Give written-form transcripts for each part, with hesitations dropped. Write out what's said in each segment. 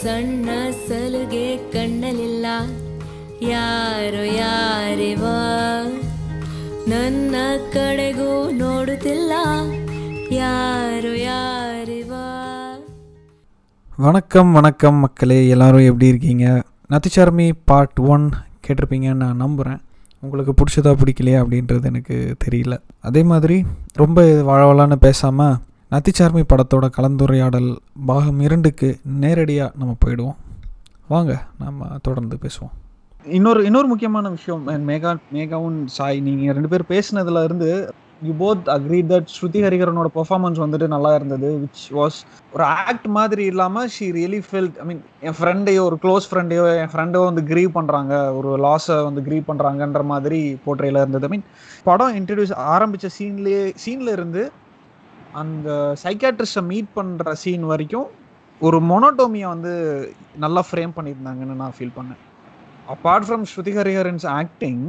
ಸಣ್ಣ ಸಲುಗೆ ಕಣ್ಣಲಿಲ್ಲ ಯಾರೋ ಯಾರಿವಾ ನನ್ನ ಕಡೆಗೂ ನೋಡುತ್ತಿಲ್ಲ யாரோ யாரிவா. வணக்கம் வணக்கம் மக்களே, எல்லோரும் எப்படி இருக்கீங்க? நத்திச்சாரமி பார்ட் 1 கேட்டிருப்பீங்கன்னு நான் நம்புகிறேன். உங்களுக்கு பிடிச்சதா பிடிக்கலையா அப்படின்றது எனக்கு தெரியல. அதே மாதிரி ரொம்ப வளவலான்னு பேசாமல் நத்திச்சாரமி படத்தோட கலந்துரையாடல் பாகம் 2க்கு நேரடியாக நம்ம போயிடுவோம். வாங்க நம்ம தொடர்ந்து பேசுவோம். இன்னொரு முக்கியமான விஷயம், மேகாவும் சாய், நீங்கள் 2 பேர் பேசினதுல இருந்து you both agreed that Shruthi Hariharanோட பெர்ஃபார்மன்ஸ் வந்துட்டு நல்லா இருந்தது, which was ஒரு ஆக்ட் மாதிரி இல்லாமல் she really felt, I mean என் ஃப்ரெண்டையோ ஒரு க்ளோஸ் ஃப்ரெண்டையோ என் ஃப்ரெண்டோ வந்து க்ரீவ் பண்ணுறாங்க, ஒரு லாஸை வந்து க்ரீவ் பண்ணுறாங்கன்ற மாதிரி போர்ட்ரேல இருந்தது. ஐ மீன் படம் இன்ட்ரடியூஸ் ஆரம்பித்த சீனில் இருந்து அந்த சைக்காட்ரிஸ்டை மீட் பண்ணுற சீன் வரைக்கும் ஒரு மொனோட்டோமியை வந்து நல்லா ஃப்ரேம் பண்ணியிருந்தாங்கன்னு நான் ஃபீல் பண்ணேன். Apart from Shruthi Hariharan's acting,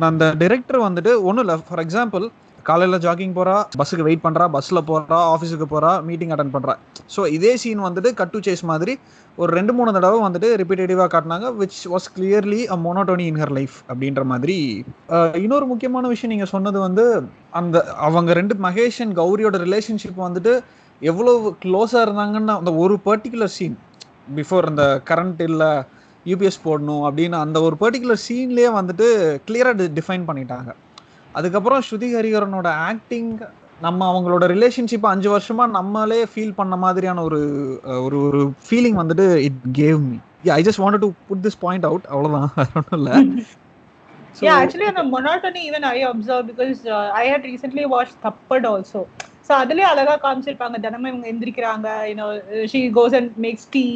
அந்த டைரக்டர் வந்துட்டு ஒன்றும் இல்லை. ஃபார் எக்ஸாம்பிள், காலையில் ஜாகிங் போகிறா, பஸ்ஸுக்கு வெயிட் பண்ணுறா, பஸ்ஸில் போகிறா, ஆஃபீஸுக்கு போகிறா, மீட்டிங் அட்டன் பண்ணுறா. ஸோ இதே சீன் வந்துட்டு கட் டு சேஸ் மாதிரி ஒரு 2-3 தடவை வந்துட்டு ரிப்பீட்டேட்டிவாக காட்டினாங்க, which was clearly a monotony in her life அப்படின்ற மாதிரி. இன்னொரு முக்கியமான விஷயம் நீங்கள் சொன்னது வந்து அந்த அவங்க 2 மகேஷ் அண்ட் கௌரியோட ரிலேஷன்ஷிப் வந்துட்டு எவ்வளோ க்ளோஸாக இருந்தாங்கன்னு அந்த ஒரு பர்டிகுலர் சீன், பிஃபோர் அந்த கரண்ட் இல்லை யூபிஎஸ் போடணும் அப்படின்னு அந்த ஒரு பர்டிகுலர் சீன்லேயே வந்துட்டு கிளியராக டிஃபைன் பண்ணிட்டாங்க. அதுக்கப்புறம் Shruthi Hariharanோட ஆக்டிங், நம்ம அவங்களோட ரிலேஷன்ஷிப்பை 5 வருஷமா நம்மளே ஃபீல் பண்ண மாதிரியான ஒரு ஒரு ஃபீலிங் வந்துட்டு it gave me. I just wanted to put this point out, அவ்வளோதான், ஒன்றும் இல்லை. Yeah, actually on the monotony even I observed because I had recently watched Thappad also. So அதுலயே அழகா காமிச்சிருப்பாங்க, தினமும் இவங்க எந்திரிக்கிறாங்க, she goes and makes tea,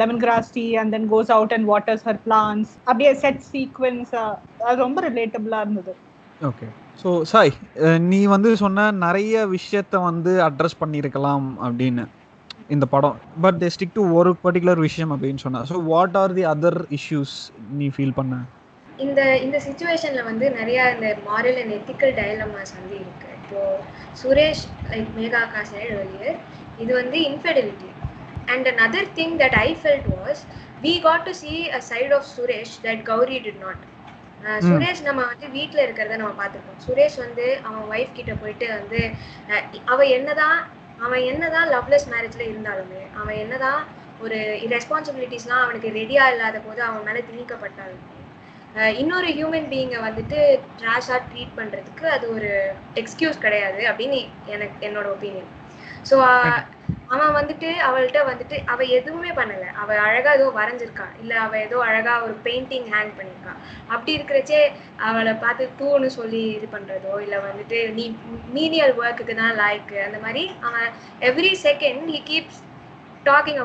lemongrass tea, and then goes out and waters her plants. அப்படியே set sequence, அது ரொம்ப ரிலேட்டபிளா இருந்தது. Okay, so Sai, நீ வந்து சொன்ன நிறைய விஷயத்த வந்து அட்ரஸ் பண்ணியிருக்கலாம் அப்படின்னு இந்த படம், பட் தே ஸ்டிக் டு ஒரு பர்டிகுலர் விஷயம் அப்படின்னு சொன்னா. So what are the other issues நீ ஃபீல் பண்ண? இந்த சிச்சுவேஷன்ல வந்து நிறைய இந்த மாரல் அண்ட் எத்திக்கல் டயலமாஸ் வந்து இருக்கு. இப்போ சுரேஷ், லைக் மேகா அக்கா said earlier, இது வந்து infidelity. And another thing that I felt was we got to see a side of Suresh that Gauri did not. Suresh நம்ம வந்து வீட்டில் இருக்கிறத நம்ம பார்த்துருக்கோம். சுரேஷ் வந்து அவன் ஒய்ஃப் கிட்ட போயிட்டு வந்து அவன் என்னதான் லவ்லெஸ் மேரேஜ்ல இருந்தாலுமே, அவன் என்னதான் ஒரு ரெஸ்பான்சிபிலிட்டிஸ்லாம் அவனுக்கு ரெடியா இல்லாத போது அவன் மேலே திணிக்கப்பட்டாலுமே, இன்னொரு ஹியூமன் பீயிங்கை வந்துட்டு ட்ராஷாக ட்ரீட் பண்ணுறதுக்கு அது ஒரு எக்ஸ்கியூஸ் கிடையாது அப்படின்னு என்னோட ஒப்பீனியன். ஸோ அவன் வந்துட்டு அவள்கிட்ட வந்துட்டு அவள் எதுவுமே பண்ணலை, அவள் அழகாக ஏதோ வரைஞ்சிருக்கா, இல்லை அவள் ஏதோ அழகாக ஒரு பெயிண்டிங் ஹேங் பண்ணியிருக்கா. அப்படி இருக்கிறச்சே அவளை பார்த்து தூன்னு சொல்லி இது பண்ணுறதோ, இல்லை வந்துட்டு நீ மீனியல் ஒர்க்குக்கு தான் லாய்க்கு, அந்த மாதிரி அவன் every second he keeps talking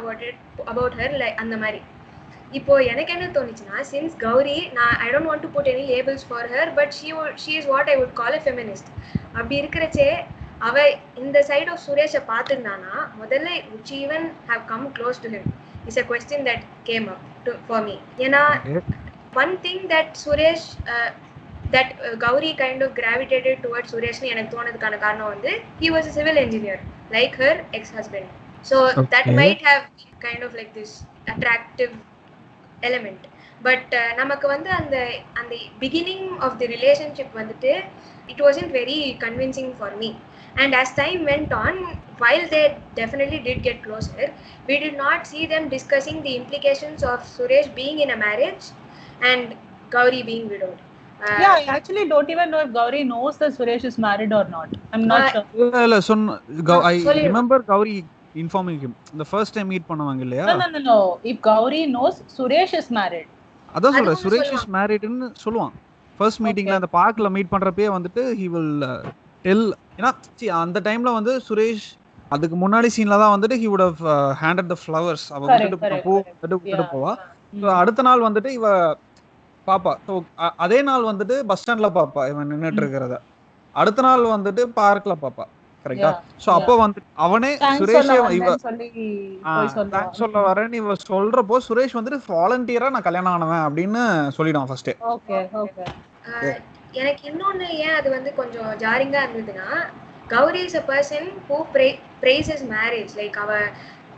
about her, like அந்த மாதிரி. இப்போ எனக்கு என்ன தோணுச்சுன்னா, சின்ஸ் கௌரி, நான் I don't want to put any labels for her, but she is what I would call a feminist. அப்படி இருக்கிறச்சே அவ இந்த சைட் ஆஃப் சுரேஷை பார்த்துருந்தானா முதல்ல would she even have come close to him is a question that came up for me. ஏன்னா one thing that Suresh that Gauri kind of gravitated towards சுரேஷ்னு எனக்கு தோணுதுக்கான காரணம் வந்து he was a civil engineer like her ex-husband, so that might have kind of like this attractive element. But நமக்கு வந்து அந்த beginning of the relationship வந்துட்டு it wasn't very convincing for me. And as time went on, while they definitely did get closer, we did not see them discussing the implications of Suresh being in a marriage and Gauri being widowed. Yeah, I actually don't even know if Gauri knows that Suresh is married or not. I'm not sure. I remember Gauri informing him the first time meet பண்ணவங்க இல்லையா? No. If Gauri knows Suresh is married, அதான் சொல்றேன், Suresh is மேரிட்னு சொல்லுவான். First மீட்டிங்ல அந்த பார்க்ல meet பண்றப்பே வந்துட்டு he will tell, ஏன்னா அந்த டைம்ல வந்து சுரேஷ் அதுக்கு முன்னாடி சீன்ல தான் வந்துட்டு he would have handed the flowers, அவ விட்டுட்டு போவா. ஸோ அடுத்த நாள் வந்துட்டு இவ பாப்பா. ஸோ அதே நாள் வந்துட்டு பஸ் ஸ்டாண்ட்ல பாப்பா இவன் நின்றுட்டு இருக்கிறத, அடுத்த நாள் வந்துட்டு பார்க்ல பாப்பா. கரெக்டா? சோ அப்போ வந்து அவனே சுரேஷ் சொல்ல வரேன்னு இவ சொல்றப்போ சுரேஷ் வந்துட்டு வாலண்டியரா நான் கல்யாணம் ஆனவன் அப்படின்னு சொல்லிடுவான் ஃபர்ஸ்ட். எனக்கு இன்னொன்னு ஏன் அது வந்து கொஞ்சம் ஜாரிங்கா இருந்ததுன்னா, Gauri is a person who praises marriage. Like அவ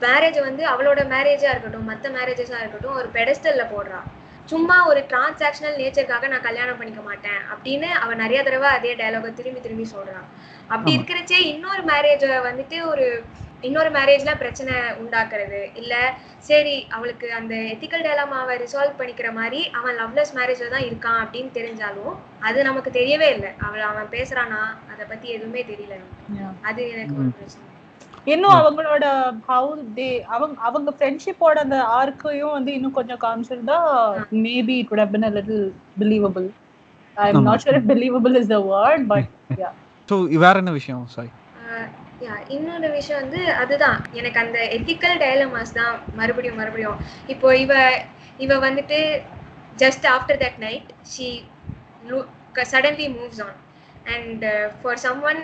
மேரேஜ் வந்து அவளோட மேரேஜா இருக்கட்டும் மற்ற மேரேஜஸா இருக்கட்டும் ஒரு பெடஸ்டல்ல போடுறா. சும்மா ஒரு டிரான்சாக்ஷனல் நேச்சருக்காக நான் கல்யாணம் பண்ணிக்க மாட்டேன் அப்படின்னு அவ நிறைய தடவை அதே டயலாக திரும்பி திரும்பி சொல்றான். அப்படி இருக்கிறச்சே இன்னொரு மேரேஜ வந்துட்டு இன்னொரு மேரேஜ்ல பிரச்சனை உண்டாக்குறது இல்ல, சரி அவளுக்கு அந்த எத்திக்கல் டயலாமாவை ரிசால்வ் பண்ணிக்கிற மாதிரி அவன் லவ்லெஸ் மேரேஜ்ல தான் இருக்கான் அப்படின்னு தெரிஞ்சாலும் அது நமக்கு தெரியவே இல்லை. அவன் பேசுறானா அதை பத்தி எதுவுமே தெரியல. அது எனக்கு ஒரு பிரச்சனை. இன்னும் அவங்களோட அவங்க ஃப்ரெண்ட்ஷிப்போட அந்த ஆர்க்கையும் வந்து இன்னும் கொஞ்சம் காமிச்சிருந்தா maybe it would have been a little believable. I'm not sure if believable is the word, but yeah. So வேற என்ன விஷயம் சாய்? இன்னொரு விஷயம் வந்து அதுதான் எனக்கு அந்த எத்திக்கல் டயலமாஸ் தான் மறுபடியும் இப்போ இவ வந்துட்டு just after that night she suddenly moves on and for someone,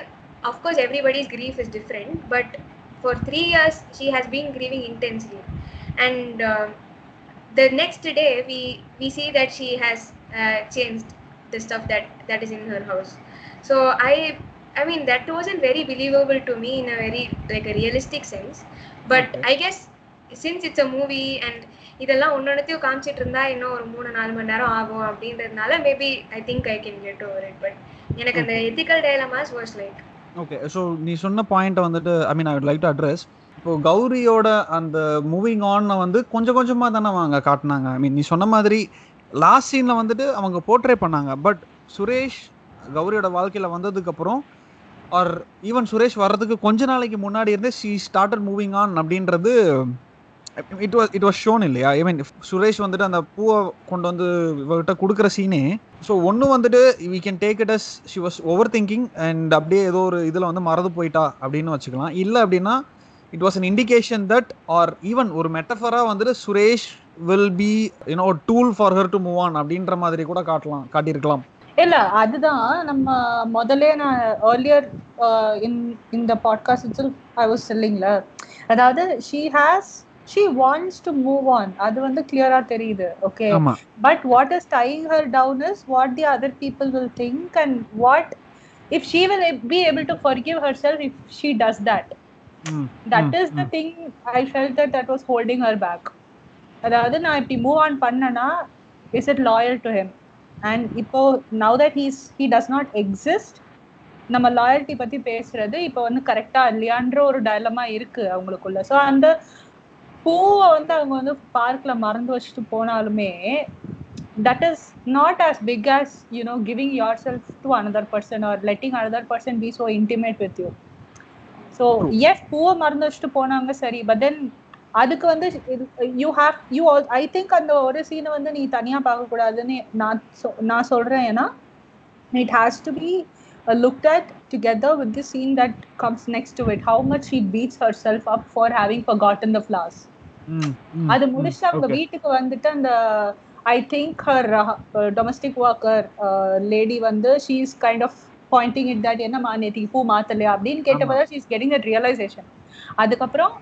of course everybody's grief is different, but for 3 years she has been grieving intensely and the next day we see that she has changed the stuff that is in her house. So I mean that wasn't very believable to me in a very like a realistic sense, but okay. I guess since it's a movie and இதெல்லாம் ஒன்னொன்னத்தையும் காமிச்சிட்டு இருந்தா இன்னும் ஒரு 3-4 மணி நேரம் ஆகும் அப்படின்றதுனால maybe I think I can get over it. But எனக்கு அந்த ethical dilemmas was like okay. So நீ சொன்ன பாயிண்ட்டை வந்துட்டு I mean I would like to address. இப்போ கௌரியோட அந்த மூவிங் ஆனை வந்து கொஞ்சம் கொஞ்சமாக தானே அவங்க காட்டினாங்க. ஐ மீன் நீ சொன்ன மாதிரி லாஸ்ட் சீனில் வந்துட்டு அவங்க போர்ட்ரே பண்ணாங்க. பட் சுரேஷ் கௌரியோட வாழ்க்கையில் வந்ததுக்கப்புறம் ஆர் ஈவன் சுரேஷ் வர்றதுக்கு கொஞ்ச நாளைக்கு முன்னாடி இருந்தே ஷீ ஸ்டார்டட் மூவிங் ஆன் அப்படின்றது இட் வாஸ் ஷோன் இல்லையா? ஐ மீன் சுரேஷ் வந்துட்டு அந்த பூவை கொண்டு வந்து இவர்கிட்ட கொடுக்குற சீனே ஸோ ஒன்று வந்துட்டு we can take it as she was over thinking and அப்படியே ஏதோ ஒரு இதில் வந்து மறந்து போயிட்டா அப்படின்னு வச்சுக்கலாம். இல்லை அப்படின்னா it was an indication that R even ஒரு மெட்டஃபராக வந்துட்டு Suresh will be you know tool for her to move on அப்படின்ற மாதிரி கூட காட்டியிருக்கலாம். இல்ல அதுதான் நம்ம முதல்ல நான் earlier in the podcast itself I was telling-ல, அதாவது she wants to move on, அது வந்து clear-ஆ தெரியுது. Okay, but what is tying her down is what the other people will think and what if she will be able to forgive herself if she does that. That is the thing I felt that was holding her back. அதாவது நான் இப்படி move on பண்ணனா is it loyal to him? And இப்போ now that he does not exist, நம்ம loyalty பத்தி பேசுறது இப்போ வந்து கரெக்டா இல்லையான்ற ஒரு டயலமா இருக்கு அவங்களுக்குள்ள. ஸோ அந்த பூவை வந்து அவங்க வந்து பார்க்ல மறந்து வச்சுட்டு போனாலுமே that is not as big as giving yourself to another person or letting another person be so intimate with you. So yes, பூவை மறந்து வச்சுட்டு போனாங்க சரி, but then அதுக்கு வந்து I think அந்த ஒரு சீனை வந்து நீ தனியா பார்க்க கூடாதுன்னு நான் சொல்றேன். ஏன்னா it has to be looked at together with the scene that comes next to it, how much she beats herself up for having forgotten the flowers. அது முடிச்சு அவங்க வீட்டுக்கு வந்துட்டு அந்த I think her domestic worker lady வந்து she is kind of pointing it that என்னமா நேத்தி பூ மாத்தலையா அப்படின்னு கேட்டப்பதான் she is getting that realization. அதுக்கப்புறம்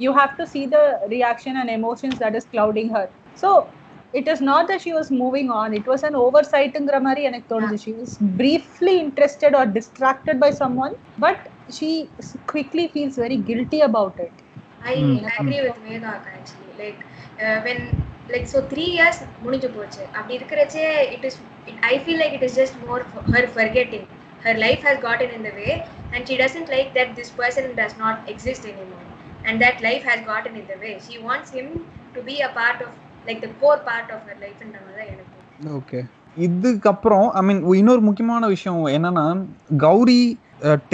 you have to see the reaction and emotions that is clouding her. So it is not that she was moving on, it was an oversight ங்கிற மாதிரி எனக்கு தோணுது. She was briefly interested or distracted by someone, but she quickly feels very guilty about it. I agree with Megha actually. Like when so 3 years முடிஞ்சு போச்சு அப்படி இருக்கறச்சே I feel like it is just more her forgetting. Her life has gotten in the way and she doesn't like that this person does not exist anymore and that life has gotten in the way. She wants him to be a part of like the core part of her life ன்றதுதான் எனக்கு. Okay, இதுக்கப்புறம் ஐ மீன் இன்னொரு முக்கியமான விஷயம் என்னன்னா Gauri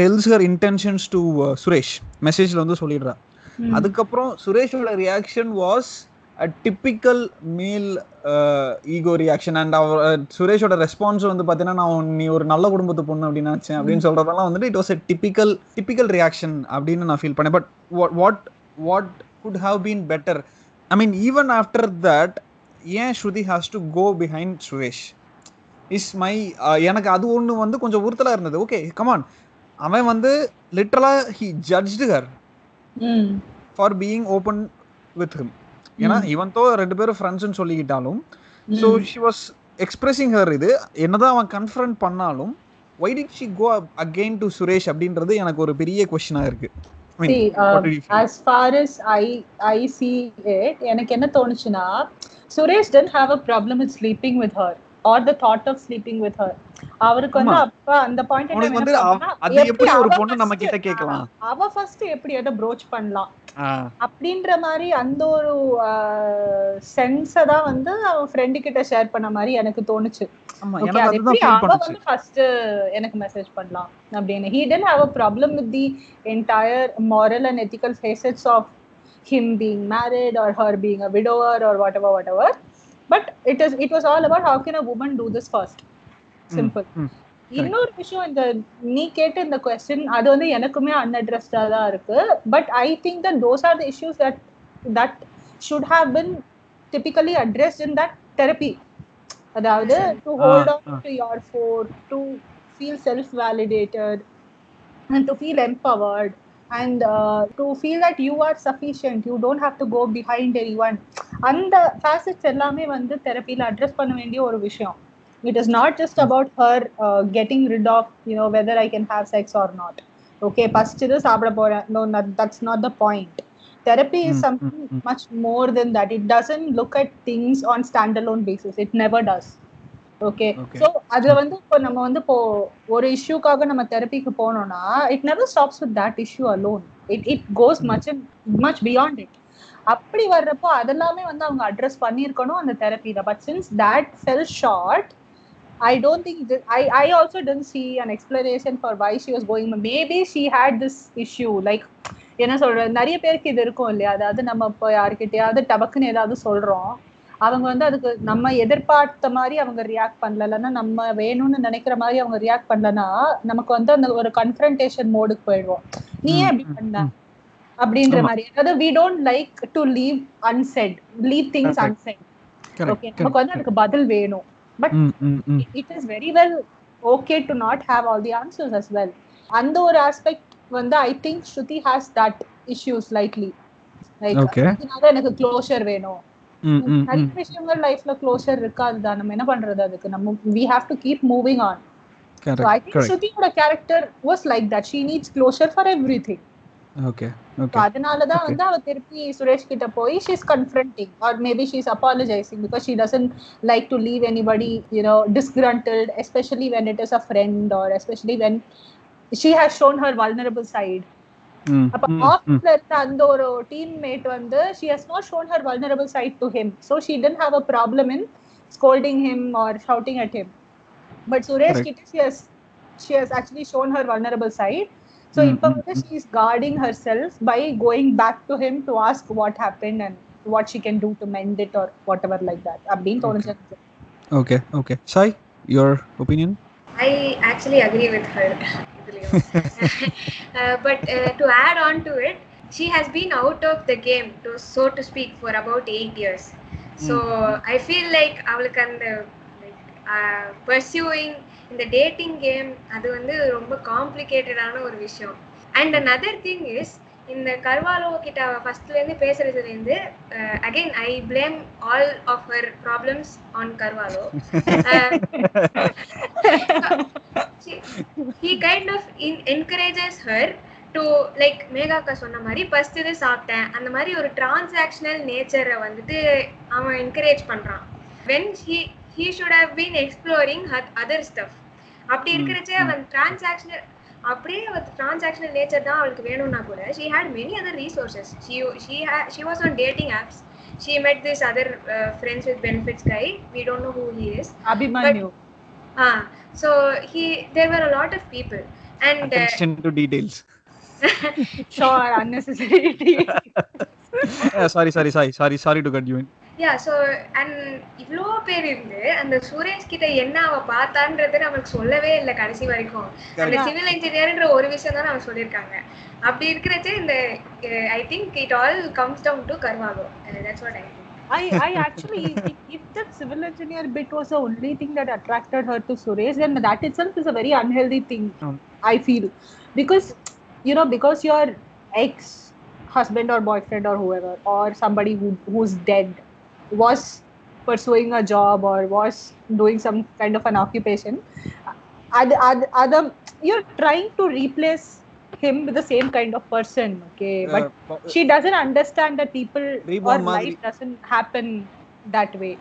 tells her intentions to Suresh மெசேஜ்ல வந்து சொல்லிடுறா. அதுக்கப்புறம் சுரேஷோட reaction was a typical male ego reaction and சுரேஷோட ரெஸ்பான்ஸ் வந்து பார்த்தீங்கன்னா நான் நீ ஒரு நல்ல குடும்பத்து பொண்ணு அப்படின்னு நினச்சேன் அப்படின்னு சொல்கிறதெல்லாம் வந்துட்டு it was a typical reaction அப்படின்னு நான் ஃபீல் பண்ணேன். But what could have been better? I mean even after that ஏன் ஸ்ருதி has to go behind Suresh is my எனக்கு அது ஒன்று வந்து கொஞ்சம் உறுத்தலாக இருந்தது. ஓகே கமான், அவன் வந்து லிட்டரலாக he judged her for being open with him. ஏன்னா இவன் தோ 2 பேரும் ஃப்ரெண்ட்ஸ்னு சொல்லிக்கிட்டாலும் so she was expressing her. இது என்னதான் அவன் கன்ஃபரண்ட் பண்ணாலும் why did she go again to Suresh அப்படின்றது எனக்கு ஒரு பெரிய கொஸ்டினாக இருக்கு. I mean, See, what did you feel? as far as I see it, எனக்கு என்ன தோணுச்சுன்னா, Suresh didn't have a problem with sleeping with her or the thought of sleeping with her. அவருக்கு வந்து ஆமா. அப்ப அந்த பாயிண்ட் டைம் அவனுக்கு என்ன வந்து ப்ராப்ளம்னா, அது எப்படி எப்படி ஒரு அவ பொண்ணு நம்ம first கிட்ட கேட்கலாம்? அவ ஃபர்ஸ்ட் எப்படி அதை ப்ரோச் பண்ணலாம் ஆ, அப்படின்ற மாதிரி அந்த ஒரு சென்ஸை தான் வந்து அவன் ஃப்ரெண்டு கிட்ட ஷேர் பண்ண மாதிரி எனக்கு தோணுச்சு. ஆமா, ஓகே, எனக்கு அது அதுதான் எப்படி ஃபீல் அவ பண்ணுச்சு. வந்து ஃபர்ஸ்ட் எனக்கு மெசேஜ் பண்ணலாம் அப்படின்னு. He didn't have a problem with the entire moral and ethical facets of him being married or her being a widower or whatever. But it was all about how can a woman do this first. Simple. இன்னொரு விஷயம், இந்த நீ கேட்ட இந்த question அது வந்து எனக்குமே அன்அட்ரஸ்டா தான் இருக்கு. But I think that those are the issues that should have been typically addressed in that therapy. அதாவது to hold on to your four, to feel self validated and to feel empowered and to feel that you are sufficient, you don't have to go behind anyone. அந்த facets எல்லாமே வந்து தெரப்பில address பண்ண வேண்டிய ஒரு விஷயம். It is not just about her getting rid of, whether I can have sex or not. Okay, பசிச்சது சாப்பிட போறேன். No, that's not the point. Therapy is something much more than that. It doesn't look at things on standalone basis. It never does. Okay, so அதுல வந்து இப்போ நம்ம வந்து இப்போ ஒரு இஷ்யூக்காக நம்ம தெரப்பிக்கு போனோம்னா, it never stops with that issue alone. It goes much beyond it. அப்படி வர்றப்போ அதெல்லாமே வந்து அவங்க அட்ரஸ் பண்ணியிருக்கணும் அந்த தெரப்பியில. But since that fell short, I don't think I also didn't see an explanation for why she was going. Maybe she had this issue, like என்ன சொல்ற, நிறைய பேருக்கு இது இருக்கும் இல்லையா? அதாவது நம்ம இப்போ யாருக்கிட்டையாவது டபக்குன்னு ஏதாவது சொல்றோம், அவங்க வந்து அதுக்கு நம்ம எதிர்பார்த்த மாதிரி அவங்க ரியாக்ட் பண்ணல, இல்லைன்னா நம்ம வேணும்னு நினைக்கிற மாதிரி அவங்க ரியாக்ட் பண்ணலன்னா நமக்கு வந்து அந்த ஒரு கன்ஃபரன்டேஷன் மோடுக்கு போயிடுவோம். நீ ஏன் அப்படி பண்ண அப்படின்ற மாதிரி. அதாவது we don't like to leave things unsaid. Okay, நமக்கு வந்து அதுக்கு பதில் வேணும். But it is very well okay to not have all the answers as well. And the aspect வந்து I think Shruthi has that issue slightly. Like, அதனால எனக்கு closure வேணும். நிறைய விஷயங்கள் லைஃப்ல க்ளோஷர் இருக்காதுதான், நம்ம என்ன பண்றது அதுக்கு? நம்ம we have to keep moving on. So I think Shruthiயோட character was like that. She needs closure for everything. Okay. அதனாலதான் வந்து அவ திருப்பி சுரேஷ் கிட்ட போய் she's confronting, or maybe she's apologizing because she doesn't like to leave anybody, disgruntled, especially when it is a friend, or especially when she has shown her vulnerable side. அப்ப ஆஃபீஸ்ல இருந்த அந்த ஒரு டீம்மேட் வந்து she has not shown her vulnerable side to him, so she didn't have a problem in scolding him or shouting at him. But Suresh kita she has actually shown her vulnerable side. So இப்ப வந்து she is guarding herself by going back to him to ask what happened and what she can do to mend it or whatever like that. அப்படின்னு தோணுச்சு. Okay. Sai, your opinion? I actually agree with her. But to add on to it, she has been out of the game, so to speak, for about 8 years. So I feel like அவளுக்கு அந்த pursuing in the dating game அது வந்து ரொம்ப காம்ப்ளிகேட்டடான ஒரு விஷயம். And another thing is, இந்த கர்வாலோ கிட்ட ஃபர்ஸ்ட்லேருந்து பேசுறதுலேருந்து again I blame all of her problems on கர்வாலோ. He kind of encourages her to, like மேகாக்கா சொன்ன மாதிரி ஃபர்ஸ்ட் இது சாப்பிட்டேன் அந்த மாதிரி ஒரு டிரான்சாக்ஷனல் நேச்சரை வந்துட்டு அவன் என்கரேஜ் பண்றான். when he should have been exploring other stuff. அப்படி இருக்கிறச்சே அவன் டிரான்சாக்ஷனல் நேச்சர் தான் அவளுக்கு வேணும்னா கூட she had many other resources. She was on dating apps. She met this other friends with benefits guy. We don't know who he is. Abhimanyu. So there were a lot of people and attention to details. Sure, unnecessary details. Sorry to cut you in. Yeah, so and இவ்ளோ பேர் இருந்து அந்த சுரேஷ் கிட்ட என்ன அவ பார்த்தான்றது நமக்கு சொல்லவே இல்லை கடைசி வரைக்கும். அந்த சிவில் இன்ஜினியர்ன்ற ஒரு விஷயம் தான் அவங்க சொல்லியிருக்காங்க. அப்படி இருக்கிறச்சே இந்த I think it all comes down to Karvalo. That's what I think. I actually, if that civil engineer bit was the only thing that attracted her to Suresh, then that itself is a very unhealthy thing. I feel, because your ex-husband or boyfriend or whoever, or somebody who's dead, was pursuing a job or was doing some kind of an occupation, you're trying to replace him with the same kind of person, okay, but she doesn't understand that people or life doesn't happen that way.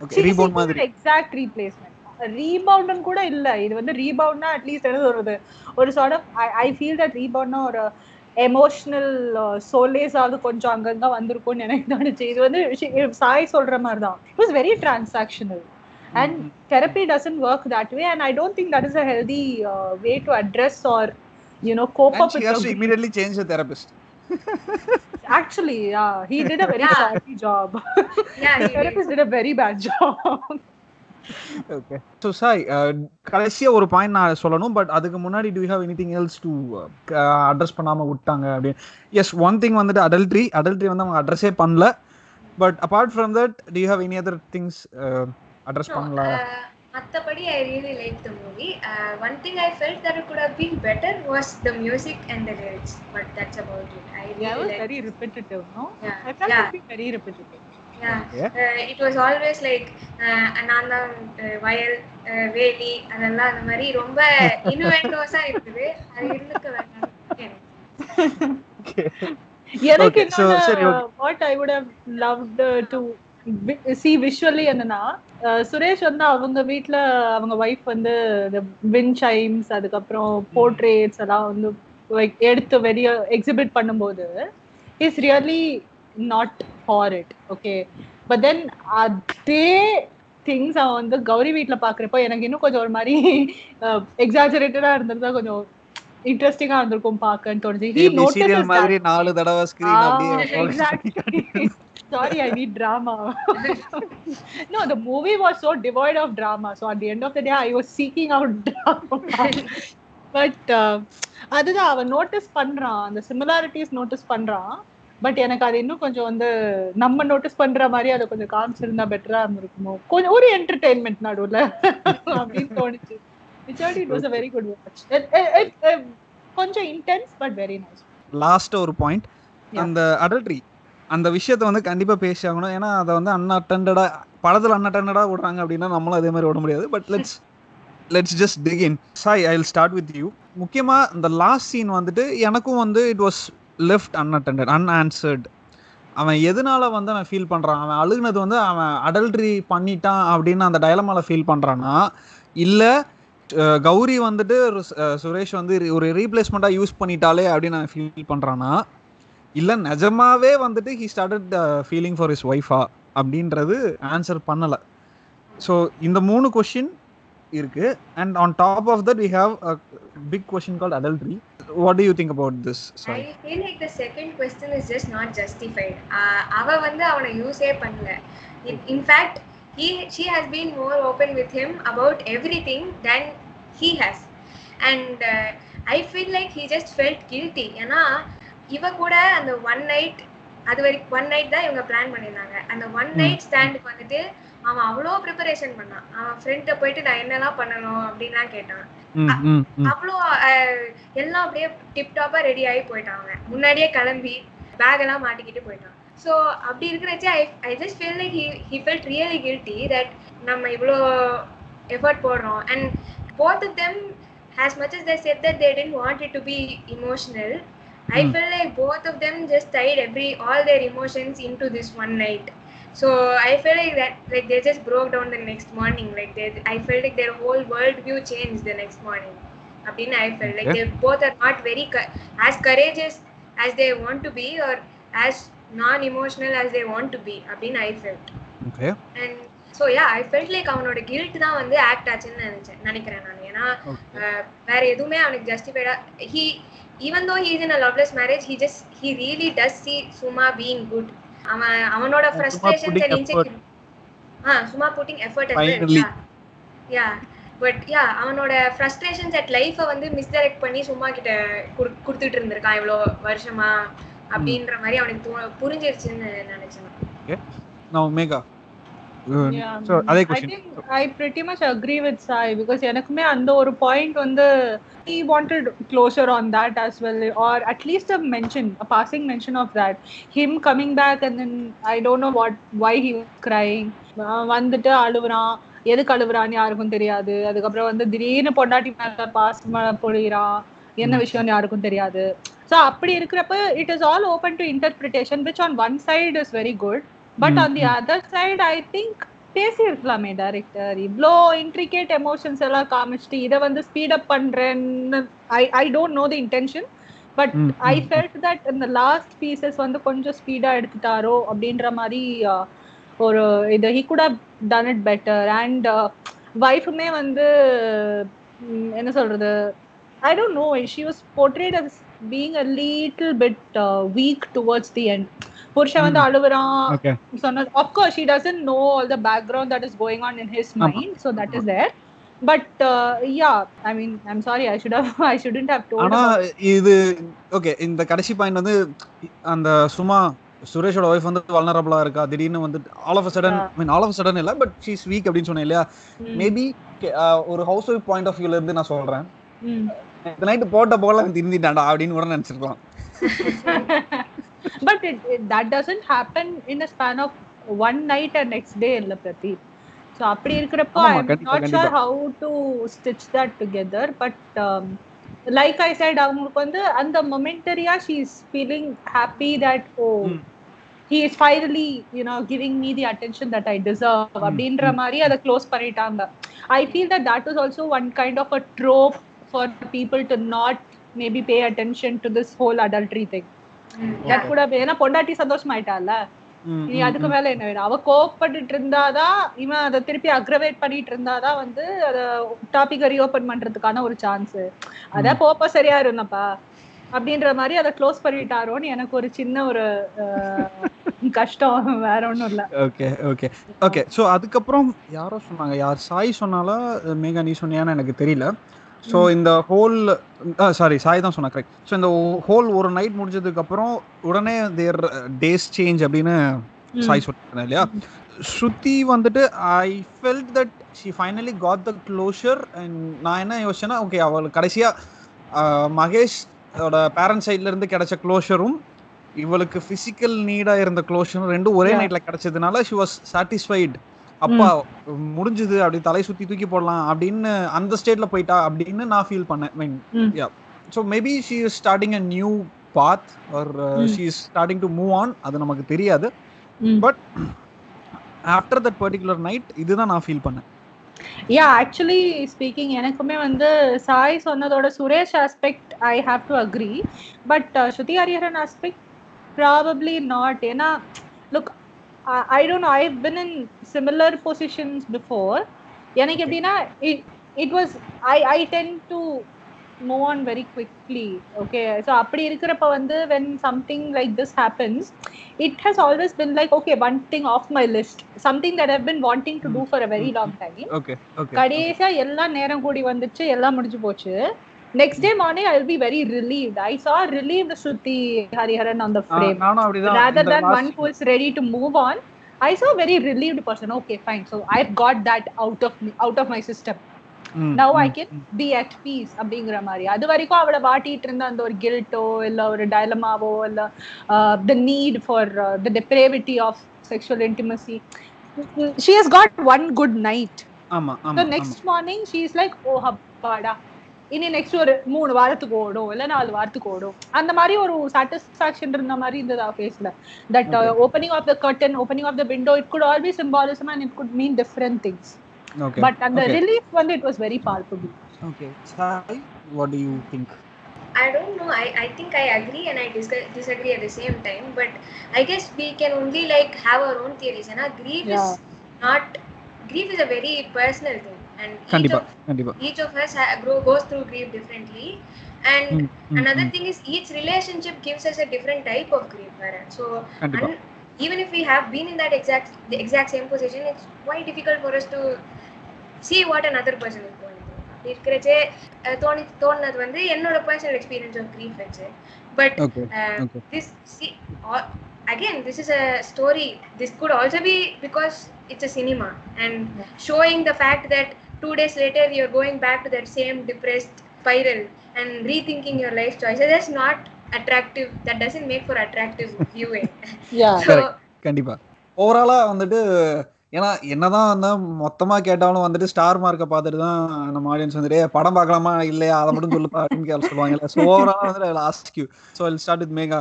Okay, rebound மாதிரி exact replacement. Rebound கூட இல்ல, இது வந்து reboundனா at least என்ன சொல்றது, ஒரு sort of I feel that reboundனா ஒரு emotional சோலேஸ் ஆகுது கொஞ்சம் அங்கங்க வந்திருக்கும்னு எனக்கு தோணுச்சு. இது வந்து சாய் சொல்ற மாதிரி தான், it was very transactional and therapy doesn't work that way, and I don't think that is a healthy way to address or cope and up with. She has to immediately change the therapist. Actually, yeah, he did a very shabby job. Yeah, the therapist did a very bad job. Okay, so Sai, கடைசியா ஒரு point நான் சொல்லணும், but அதுக்கு முன்னாடி do you have anything else to address பண்ணாம விட்டாங்க அப்படி? Yes, one thing வந்துட்டு adultery வந்து அவங்க அட்ரஸே பண்ணல, but apart from that do you have any other things address பண்ணல? மத்தபடி I really liked the movie. One thing I felt that it could have been better was the music and the lyrics, but that's about it. I really it was very repetitive, no? I felt it very repetitive. It was always like ananda vayal veli adella அந்த மாதிரி ரொம்ப இன்வென்டோஸா இருக்குது, அது இருந்துக்க வேண்டாம். எனக்கு what I would have loved to see visually என்னன்னா, சுரேஷ் வந்து அவங்க வீட்ல அவங்க வைஃப் வந்து wind chimes அதுக்கப்புறம் போர்ட்ரேட்ஸ் எல்லாம் வந்து எடுத்து வெளியே எக்ஸிபிட் பண்ணும்போது is really not for it, okay. But then அதே திங்ஸ் அவன் வந்து கௌரி வீட்ல பாக்குறப்போ எனக்கு இன்னும் கொஞ்சம் ஒரு மாதிரி எக்ஸாஜரேட்டடா இருந்திருந்தா கொஞ்சம் இன்ட்ரெஸ்டிங்கா இருந்திருக்கும் பாக்கன்னு தோணுச்சு. He noticed மாதிரி 4 தடவை ஸ்கிரீன் அப்படியே exactly. Sorry, I need drama. No, the movie was so devoid of drama. So at the end of the day, I was seeking out drama. But அதுதான் அவன் நோட்டீஸ் பண்றான், அந்த சிமிலாரிட்டிஸ் நோட்டீஸ் பண்றான். But எனக்கு அது இன்னும் கொஞ்சம் வந்து நம்ம நோட்டீஸ் பண்ற மாதிரி அதை கொஞ்சம் காமிச்சிருந்தா பெட்டரா இருந்திருக்குமோ, கொஞ்சம் ஒரு என்டர்டெயின்மெண்ட் நடுவுல அப்படின்னு தோணுச்சு. It was a very good watch. It கொஞ்சம் intense but very nice. Last ஒரு பாயிண்ட், அந்த அடல்ட்ரி அந்த விஷயத்தை வந்து கண்டிப்பா பேசி ஆகணும். ஏன்னா அதை வந்து அன்அட்டெண்டடா படத்துல அன்அட்டெண்டடா விடுறாங்க அப்படின்னா நம்மளும் அதே மாதிரி விட முடியாது. But let's just begin. Sai, I will start with you. முக்கியமா இந்த லாஸ்ட் சீன் வந்துட்டு எனக்கும் வந்து it was left unattended, unanswered. அவன் எதனால வந்து அவன் ஃபீல் பண்றான், அவன் அழுகுனது வந்து அவன் அடல்ட்ரி பண்ணிட்டான் அப்படின்னு அந்த டயலமால ஃபீல் பண்றானா, இல்ல கௌரி வந்துட்டு சுரேஷ் வந்து ஒரு ரீப்ளேஸ்மெண்டா யூஸ் பண்ணிட்டாலே அப்படின்னு அவன் ஃபீல் பண்றானா, இல்ல நிஜமாவே வந்துட்டு he started feeling for his ஒய்ஃபா அப்படின்றது ஆன்சர் பண்ணல. ஸோ இந்த 3 கொஸ்டின் இருக்கு. And on top of that we have a big question called adultery. What do you think about this? Sorry. I feel like the second question is just not justified. அவ வந்து அவனை யூஸே பண்ணல. In fact, she has been more open with him about everything than he has. And I feel like he just felt guilty. ஏன்னா இவ கூட அந்த one night, அது வரைக்கும் ஒன் நைட் தான் இவங்க பிளான் பண்ணியிருந்தாங்க. அந்த ஒன் நைட் ஸ்டாண்டுக்கு வந்துட்டு அவன் அவ்வளோ ப்ரிப்பரேஷன் பண்ணான். அவன் ஃப்ரெண்ட்ட போயிட்டு நான் என்னெல்லாம் பண்ணணும் அப்படின்லாம் கேட்டான். அவ்வளோ எல்லாம் அப்படியே டிப்டாப்பா ரெடி ஆகி போயிட்டான். அவன் முன்னாடியே கிளம்பி பேக் எல்லாம் மாட்டிக்கிட்டு போயிட்டான். ஸோ அப்படி இருக்கிறச்சே I just feel like he felt really guilty that நம்ம இவ்வளோ எஃபர்ட் போடுறோம். And both of them, as much as they said that they didn't want it to be emotional, I felt like both of them just tied all their emotions into this one night. So I felt like that, like they just broke down the next morning. Like I felt like their whole world view changed the next morning. I felt like they both are not very as courageous as they want to be, or as non-emotional as they want to be. I felt. Okay. And so yeah, I felt like அவனோட guilt தான் வந்து act ஆச்சுன்னு நினைக்கிறேன் நான். ஏன்னா வேற எதுவுமே அவனுக்கு ஜஸ்டிஃபைடா, even though he is in a loveless marriage, he really does see Suma being good. அவனோட frustrations and insecurity, Suma putting effort as well. Yeah, but yeah, அவனோட frustrations at life வந்து மிஸ்டைரக்ட் பண்ணி சும்மா கிட்ட கொடுத்துட்டு இருந்திருக்கான் இவ்வளோ வருஷமா அப்படின்ற மாதிரி அவனுக்கு புரிஞ்சிருச்சுன்னு நினைச்சேன். Okay, now Megha. Yeah, so I think I pretty much agree with Sai, because எனக்குமே அந்த ஒரு பாயிண்ட் வந்து he wanted closure on that as well, or at least a passing mention of that, him coming back and then I don't know why he was crying. வந்துட்டு அழுவுறான், எதுக்கு அழுவுறான்னு யாருக்கும் தெரியாது. அதுக்கப்புறம் வந்து திடீர்னு பொண்டாட்டி மேல பாசமா பொழிகிறான். என்ன விஷயம்னு யாருக்கும் தெரியாது. ஸோ அப்படி இருக்கிறப்ப it is all open to interpretation, which on one side is very good. But on the other side I think பேசியிருக்கலாமே டைரக்டர், இவ்வளோ இன்ட்ரிகேட் எமோஷன்ஸ் எல்லாம் காமிச்சிட்டு இதை வந்து ஸ்பீட் அப் பண்றேன்னு. I don't know the intention, but I felt that இந்த last pieces வந்து கொஞ்சம் ஸ்பீடா எடுத்துட்டாரோ அப்படின்ற மாதிரி ஒரு இது. He could have done it better. And வைஃபுமே வந்து என்ன சொல்றது, I don't know, she was portrayed as being a little bit weak towards the end. புருஷன் வந்து அழுவுறான் சொன்ன, of course she doesn't know all the background that is going on in his mind, so that is there. But yeah, I mean, I'm sorry, I shouldn't have told. ஆனா இது okay, இந்த கடைசி point வந்து அந்த சும்மா சுரேஷோட wife வந்து வல்னரபிளா இருக்கா, திடீர்னு வந்து ஆல் ஆஃப் a sudden இல்ல, பட் ஷீ இஸ் வீக் அப்படின்னு சொன்னேன் இல்லையா. மேபி ஒரு ஹவுஸ் ஒய்ஃப் பாயிண்ட் ஆஃப் வியூல இருந்து நான் சொல்றேன், இந்த நைட் போட்ட போல திருந்திட்டாடா அப்படின்னு கூட நினைச்சிருக்கலாம். But that doesn't happen in a span of one night and next day இல்ல பிரதி. So அப்படி இருக்கிறப்போ I'm not sure how to stitch that together. But like I said, அவங்களுக்கு வந்து அந்த momentary she is feeling happy that he is finally, you know, giving me the attention that I deserve அப்படின்ற மாதிரி அதை close பண்ணிட்டாங்க. I feel that was also one kind of a trope for people to not maybe pay attention to this whole adultery thing. That could have been, ஏன்னா பொண்டாட்டி சந்தோஷமாயிட்டால, நீ அதுக்கு மேல என்ன வேணும். அவ கோவப்பட்டு இருந்தாதான், இவன் அதை திருப்பி அக்ரவேட் பண்ணிட்டு இருந்தாதான் வந்து அத டாபிக் ரீஓபன் பண்றதுக்கான ஒரு சான்ஸ். அதான் போப்ப சரியா இருந்தப்பா அப்படின்ற மாதிரி அதை க்ளோஸ் பண்ணிட்டாரோன்னு எனக்கு ஒரு சின்ன ஒரு கஷ்டம், வேற ஒன்றும் இல்லை. Okay okay okay. ஸோ அதுக்கப்புறம் யாரோ சொன்னாங்க, யார் சாய் சொன்னாலா மேகா நீ சொன்னியான்னு எனக்கு தெரியல. ஸோ இந்த ஹோல் சாய் தான் சொன்னா, கரெக்ட். ஸோ இந்த ஹோல் ஒரு நைட் முடிஞ்சதுக்கு அப்புறம் உடனே தேர் டேஸ் சேஞ்ச் அப்படின்னு சாய் சொல்லிருந்தேன் இல்லையா. ஸ்ருதி வந்துட்டு ஐ felt that she finally God the closure. And நான் என்ன யோசிச்சேன்னா, ஓகே அவளுக்கு கடைசியா மகேஷ் பேரண்ட் சைட்ல இருந்து கிடைச்ச க்ளோஷரும் இவளுக்கு பிசிக்கல் நீடா இருந்த க்ளோஷரும் ரெண்டும் ஒரே நைட்ல கிடைச்சதுனால ஷி வாஸ் சாட்டிஸ்ஃபைட். அப்பா முடிஞ்சது, அப்படி தலை சுத்தி தூக்கி போடலாம் அப்படின்னு அந்த ஸ்டேட்ல போயிட்டா அப்படின்னு நான் ஃபீல் பண்ணேன். Mean yeah, so maybe she is starting a new path or she is starting to move on, அது நமக்கு தெரியாது. But after that particular night இதுதான் நான் ஃபீல் பண்ணேன். யா, ஆக்சுவலி ஸ்பீக்கிங் எனக்குமே வந்து சாய் சொன்னதோட Suresh aspect I have to agree. But Shruthi Hariharan aspect probably not. ஏன்னா look, I don't know, I've been in similar positions before. எனக்கு எப்படின்னா it was I tend to move on very quickly. Okay, so அப்படி இருக்கிறப்ப வந்து when something like this happens, it has always been like, okay, one thing off my list, something that I've been wanting to do for a very long time. Okay. கடைசியா எல்லாம் நேரம் கூடி வந்துச்சு, எல்லாம் முடிஞ்சு போச்சு. Next day morning I will be very relieved. I saw relieved Shruthi Hariharan on the frame, rather than one who is ready to move on. I saw very relieved person. Okay, fine, so I've got that out of my system. Now I can be at peace அப்படிங்கிற மாதிரி. அது வரைக்கும் அவளை வாட்டிட்டு இருந்த அந்த ஒரு கில்ட்டோ இல்ல ஒரு டயலமாவோ இல்ல the need for the depravity of sexual intimacy, she has got one good night. So next morning she is like, oh happada, இனி நெக்ஸ்ட் ஒரு 3 வாரத்துக்கு ஓடும் இல்ல 4 வாரத்துக்கு ஓடும், அந்த மாதிரி ஒரு சாட்டிஸ்ஃபேக்ஷன் இருந்த மாதிரி இருந்தது அவ ஃபேஸ்ல. That opening of the curtain, opening of the window, it could all be symbolism and it could mean different things. But அந்த ரிலீஃப் வந்து it was very palpable. Okay, Sai, what do you think? I don't know, I think I agree and I disagree at the same time, but I guess we can only like have our own theories. And grief is a very personal thing. And each of us goes through grief differently. And another thing is each relationship gives us a different type of grief. So even if we have been in that exact same position, it's quite difficult for us to see what another person is going through. இருக்கிறச்சே தோணுனது வந்து என்னோட personal experience of grief வச்சு. But this is a story. This could also be because it's a cinema and showing the fact that 2 days later you're going back to that same depressed spiral and rethinking your life choices. That's not attractive. That doesn't make for attractive viewing. Yeah, so கண்டிப்பா ஓவராலா வந்துட்டு ஏன்னா என்னதான் வந்து மொத்தமா கேட்டாலும் வந்துட்டு star மார்க்கை பார்த்துட்டு தான் நம்ம ஆடியன்ஸ் வந்துட்டு படம் பார்க்கலாமா இல்லையா அதை மட்டும் சொல்லுப்பா அப்படின்னு சொல்லுவாங்கல்ல. ஸோ ஓவரால் வந்துட்டு I ask you. So I start with Megha.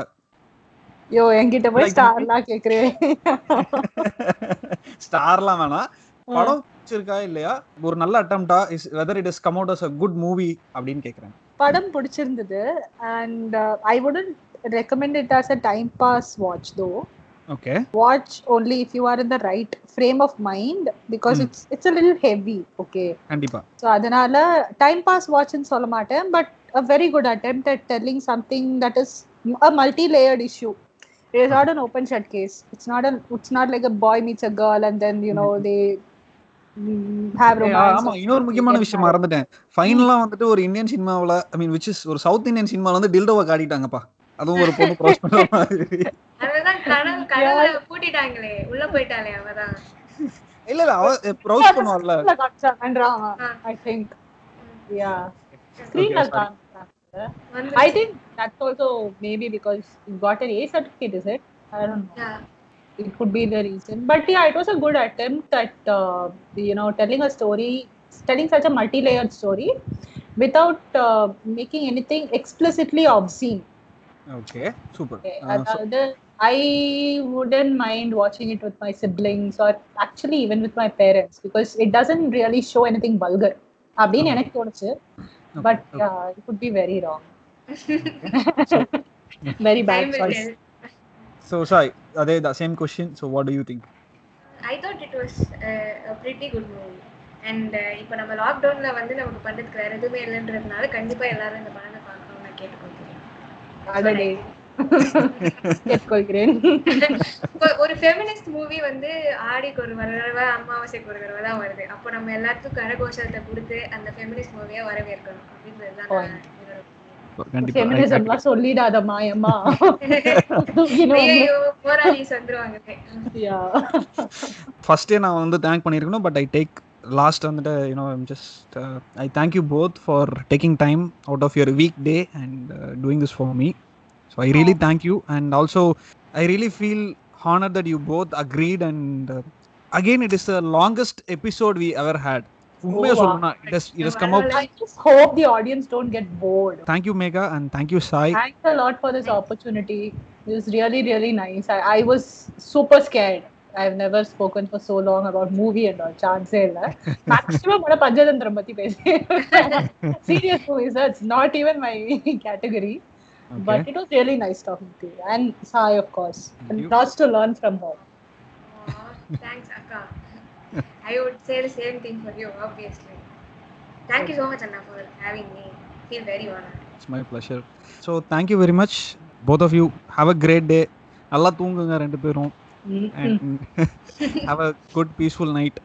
யோ என்கிட்ட போய் ஸ்டார்லாம் கேக்குறேன். ஸ்டார்லாம் வேணாம், படம் பிடிச்சிருக்கா இல்லையா, ஒரு நல்ல அட்டெம்ப்டா, whether it is come out as a good movie அப்படின்னு கேக்குறேன். படம் பிடிச்சிருந்தது and I wouldn't recommend it as a time pass watch though. Okay. Watch only if you are in the right frame of mind because it's a little heavy. Okay. கண்டிப்பா. So adanaala time pass watch ன்னு சொல்ல மாட்டேன், but a very good attempt at telling something that is a multi-layered issue. It is not an open shut case. It's not like a boy meets a girl and then you know they have romance. ஆமா, இன்னொரு முக்கியமான விஷயம் மறந்துட்டேன். ஃபைனலா வந்துட்டு ஒரு Indian சினிமாவுல, I mean which is ஒரு சவுத் இந்தியன் சினிமால வந்து டில்டோவை காட்டிட்டாங்கப்பா. அதுவும் ஒரு பொண்ணு க்ராஸ் பண்ற மாதிரி. அவதான் கடவுளை பூட்டிட்டாங்களே, உள்ள போயிட்டாளே அவதான். இல்ல அவ browse பண்ணுவாள்ல. I think. Yeah. Screen la I think that's also maybe because you got an A certificate, is it? I don't know. Yeah. It could be the reason. But yeah, it was a good attempt at, telling a story, telling such a multi-layered story without making anything explicitly obscene. Okay, super. Okay. I wouldn't mind watching it with my siblings or actually even with my parents because it doesn't really show anything vulgar. அப்படின்னு எனக்கு தோணுச்சு. But it could be very wrong. Very bad choice. So Sai, the same question. So what do you think? I thought it was a pretty good movie. And இப்போ நம்ம லாக்டவுன்ல வந்து நமக்கு பண்றதுக்கு வேற எதுவுமே இல்லைன்றதுனால கண்டிப்பா எல்லாரும் இந்த படத்தை பார்க்கணும்னு நான் கேட்டுக்கொள்கிறேன். ஒரு ஃபெமினிஸ்ட் மூவி வந்து ஆடிக்கு ஒரு தடவை அமாவாசைக்கு ஒரு தடவை தான் வருது. அப்போ நம்ம எல்லாத்துக்கும் கரகோஷத்தை கொடுத்து அந்த ஃபெமினிஸ்ட் மூவியை வரவேற்கணும் அப்படின்றதுதான். ஃபெமினிசம்லாம் சொல்லிடாத மாயம்மா. போராளிஸ் வந்துருவாங்க. ஃபர்ஸ்டே நான் வந்து தேங்க் பண்ணியிருக்கணும், பட் ஐ டேக் லாஸ்ட் வந்துட்டு just I thank you both for taking time out of your weekday and doing this for me. So I really thank you, and also I really feel honored that you both agreed, and again it is the longest episode we ever had. It has come out. I just hope the audience don't get bored. Thank you Megha, and thank you Sai. Thanks a lot for this opportunity. It was really really nice. I was super scared. I've never spoken for so long about movie and all. Chance illa. Maximum mana Panjatantram patti pesi. Serious movies, it's not even my category. Okay. But it was really nice talking to you, and Sai, of course. And lots to learn from her. Thanks Akka. I would say the same thing for you, obviously. Thank you so much Anna for having me. Feel very honored. It's my pleasure. So thank you very much both of you. Have a great day. Alla thoongunga rendu perum, and have a good peaceful night.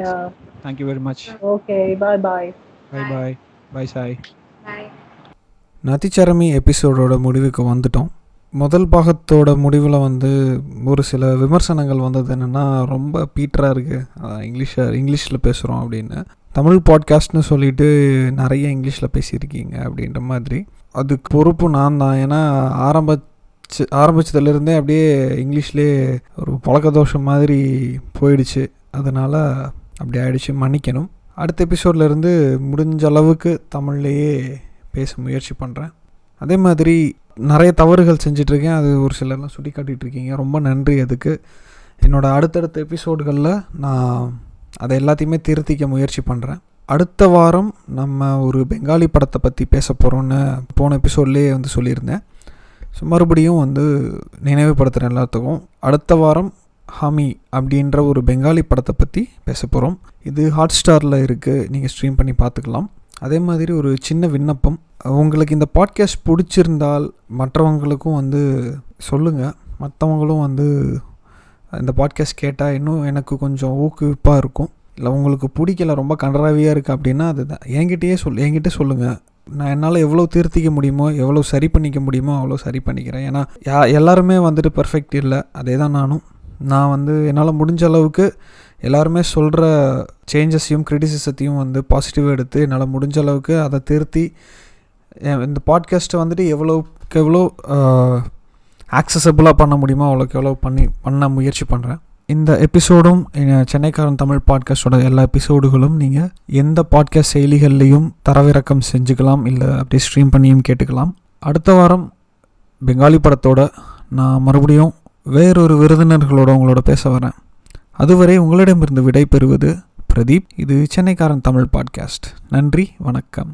Yeah. Thank you very much. Okay, bye bye. Bye bye. Bye Sai. Bye. நதிச்சரமி எபிசோடோட முடிவுக்கு வந்துட்டோம். முதல் பாகத்தோட முடிவில் வந்து ஒரு சில விமர்சனங்கள் வந்தது என்னென்னா, ரொம்ப பீட்டராக இருக்குது, இங்கிலீஷில் பேசுகிறோம் அப்படின்னு. தமிழ் பாட்காஸ்ட்னு சொல்லிட்டு நிறைய இங்கிலீஷில் பேசியிருக்கீங்க அப்படின்ற மாதிரி. அதுக்கு பொறுப்பு நான் தான். ஏன்னா ஆரம்பிச்சதுலேருந்தே அப்படியே இங்கிலீஷ்லேயே ஒரு பழக்கதோஷம் மாதிரி போயிடுச்சு. அதனால் அப்படி ஆயிடுச்சு, மன்னிக்கணும். அடுத்த எபிசோட்லேருந்து முடிஞ்ச அளவுக்கு தமிழ்லேயே பேச முயற்சி பண்ணுறேன். அதே மாதிரி நிறைய தவறுகள் செஞ்சிட்ருக்கேன், அது ஒரு சிலர்லாம் சுட்டி காட்டிகிட்ருக்கீங்க, ரொம்ப நன்றி அதுக்கு. என்னோடய அடுத்தடுத்த எபிசோடுகளில் நான் அதை எல்லாத்தையுமே திருத்திக்க முயற்சி பண்ணுறேன். அடுத்த வாரம் நம்ம ஒரு பெங்காலி படத்தை பற்றி பேச போகிறோன்னு போன எபிசோட்லேயே வந்து சொல்லியிருந்தேன். ஸோ மறுபடியும் வந்து நினைவுபடுத்துகிறேன் எல்லாத்துக்கும். அடுத்த வாரம் ஹமி அப்படின்ற ஒரு பெங்காலி படத்தை பற்றி பேச போகிறோம். இது ஹாட்ஸ்டாரில் இருக்குது, நீங்கள் ஸ்ட்ரீம் பண்ணி பார்த்துக்கலாம். அதே மாதிரி ஒரு சின்ன விண்ணப்பம், உங்களுக்கு இந்த பாட்காஸ்ட் பிடிச்சிருந்தால் மற்றவங்களுக்கும் வந்து சொல்லுங்கள். மற்றவங்களும் வந்து இந்த பாட்காஸ்ட் கேட்டால் இன்னும் எனக்கு கொஞ்சம் ஊக்குவிப்பாக இருக்கும். இல்லை உங்களுக்கு பிடிக்கல, ரொம்ப கன்றாவியாக இருக்குது அப்படின்னா அதுதான் என்கிட்ட சொல்லுங்கள். நான் என்னால் எவ்வளோ திருத்திக்க முடியுமோ, எவ்வளோ சரி பண்ணிக்க முடியுமோ அவ்வளோ சரி பண்ணிக்கிறேன். ஏன்னா எல்லாருமே வந்துட்டு பர்ஃபெக்ட் இல்லை, அதே தான் நான் வந்து என்னால் முடிஞ்ச அளவுக்கு எல்லாருமே சொல்கிற சேஞ்சஸையும் கிரிட்டிசிசத்தையும் வந்து பாசிட்டிவாக எடுத்து என்னால் முடிஞ்ச அளவுக்கு அதை திருத்தி இந்த பாட்காஸ்ட்டை வந்துட்டு எவ்வளோக்கு எவ்வளோ ஆக்சசபிளாக பண்ண முடியுமோ அவ்வளோக்கு எவ்வளோ பண்ண முயற்சி பண்ணுறேன். இந்த எபிசோடும் சென்னைக்காரன் தமிழ் பாட்காஸ்டோட எல்லா எபிசோடுகளும் நீங்கள் எந்த பாட்காஸ்ட் செயலிகள்லையும் தரவிறக்கம் செஞ்சுக்கலாம், இல்லை அப்படியே ஸ்ட்ரீம் பண்ணியும் கேட்டுக்கலாம். அடுத்த வாரம் பெங்காலி படத்தோட நான் மறுபடியும் வேறொரு விருந்தினர்களோட உங்களோட பேச வரேன். அதுவரை உங்களிடமிருந்து விடை பெறுவது பிரதீப். இது சென்னைக்காரன் தமிழ் பாட்காஸ்ட். நன்றி, வணக்கம்.